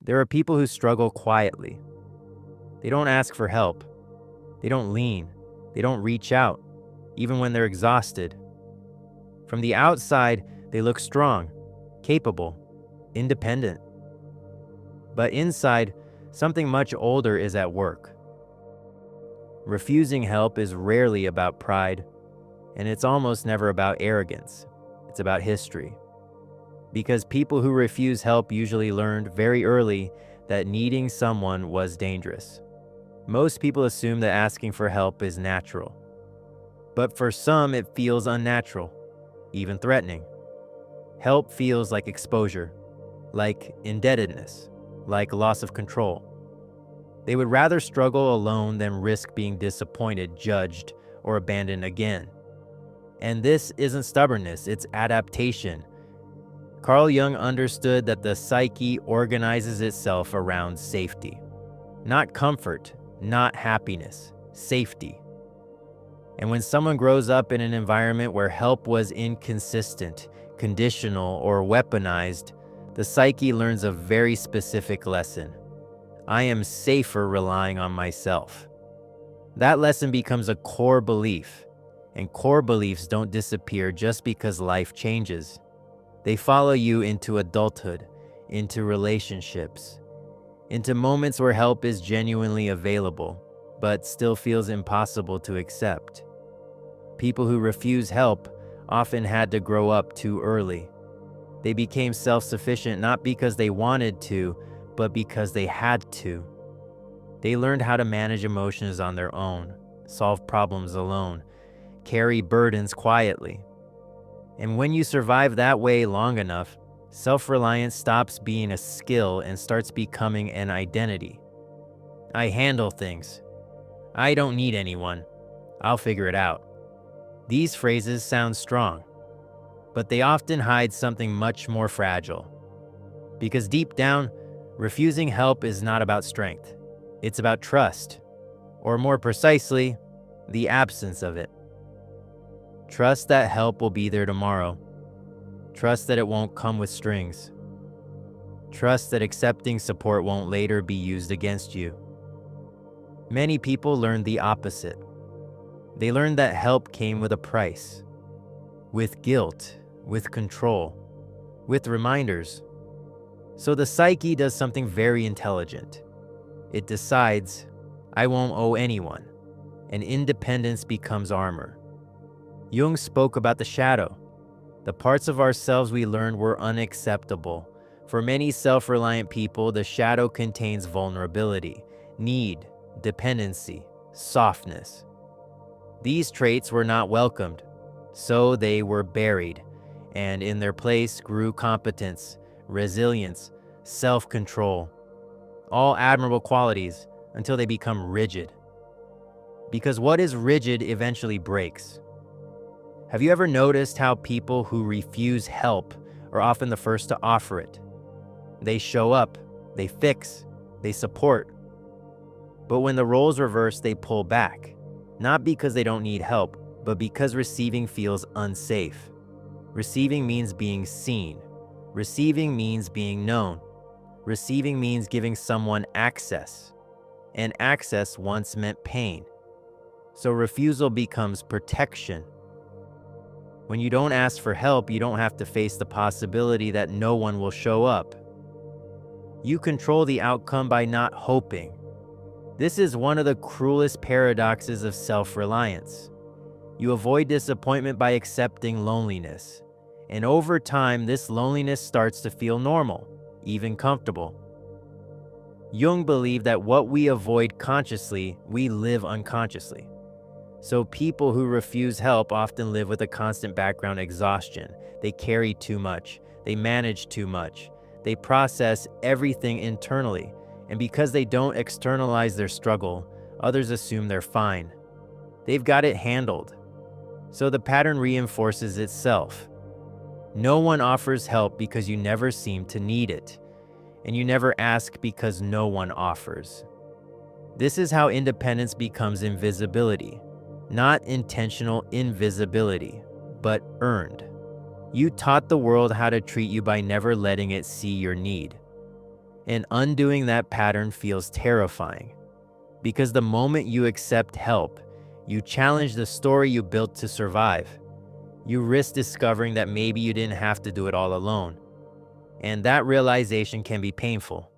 There are people who struggle quietly. They don't ask for help. They don't lean. They don't reach out, even when they're exhausted. From the outside, they look strong, capable, independent. But inside, something much older is at work. Refusing help is rarely about pride, and it's almost never about arrogance. It's about history. Because people who refuse help usually learned very early that needing someone was dangerous. Most people assume that asking for help is natural. But for some, it feels unnatural, even threatening. Help feels like exposure, like indebtedness, like loss of control. They would rather struggle alone than risk being disappointed, judged, or abandoned again. And this isn't stubbornness, it's adaptation. Carl Jung understood that the psyche organizes itself around safety. Not comfort, not happiness, safety. And when someone grows up in an environment where help was inconsistent, conditional, or weaponized, the psyche learns a very specific lesson. I am safer relying on myself. That lesson becomes a core belief, and core beliefs don't disappear just because life changes. They follow you into adulthood, into relationships, into moments where help is genuinely available, but still feels impossible to accept. People who refuse help often had to grow up too early. They became self-sufficient not because they wanted to, but because they had to. They learned how to manage emotions on their own, solve problems alone, carry burdens quietly. And when you survive that way long enough, self-reliance stops being a skill and starts becoming an identity. I handle things. I don't need anyone. I'll figure it out. These phrases sound strong, but they often hide something much more fragile. Because deep down, refusing help is not about strength. It's about trust, or more precisely, the absence of it. Trust that help will be there tomorrow. Trust that it won't come with strings. Trust that accepting support won't later be used against you. Many people learned the opposite. They learned that help came with a price, with guilt, with control, with reminders. So the psyche does something very intelligent. It decides, I won't owe anyone, and independence becomes armor. Jung spoke about the shadow. The parts of ourselves we learned were unacceptable. For many self-reliant people, the shadow contains vulnerability, need, dependency, softness. These traits were not welcomed, so they were buried, and in their place grew competence, resilience, self-control, all admirable qualities until they become rigid. Because what is rigid eventually breaks. Have you ever noticed how people who refuse help are often the first to offer it? They show up, they fix, they support. But when the roles reverse, they pull back, not because they don't need help, but because receiving feels unsafe. Receiving means being seen. Receiving means being known. Receiving means giving someone access. And access once meant pain. So refusal becomes protection. When you don't ask for help, you don't have to face the possibility that no one will show up. You control the outcome by not hoping. This is one of the cruelest paradoxes of self-reliance. You avoid disappointment by accepting loneliness. And over time, this loneliness starts to feel normal, even comfortable. Jung believed that what we avoid consciously, we live unconsciously. So people who refuse help often live with a constant background exhaustion. They carry too much. They manage too much. They process everything internally. And because they don't externalize their struggle, others assume they're fine. They've got it handled. So the pattern reinforces itself. No one offers help because you never seem to need it. And you never ask because no one offers. This is how independence becomes invisibility. Not intentional invisibility, but earned. You taught the world how to treat you by never letting it see your need. And undoing that pattern feels terrifying, because the moment you accept help, you challenge the story you built to survive. You risk discovering that maybe you didn't have to do it all alone. And that realization can be painful.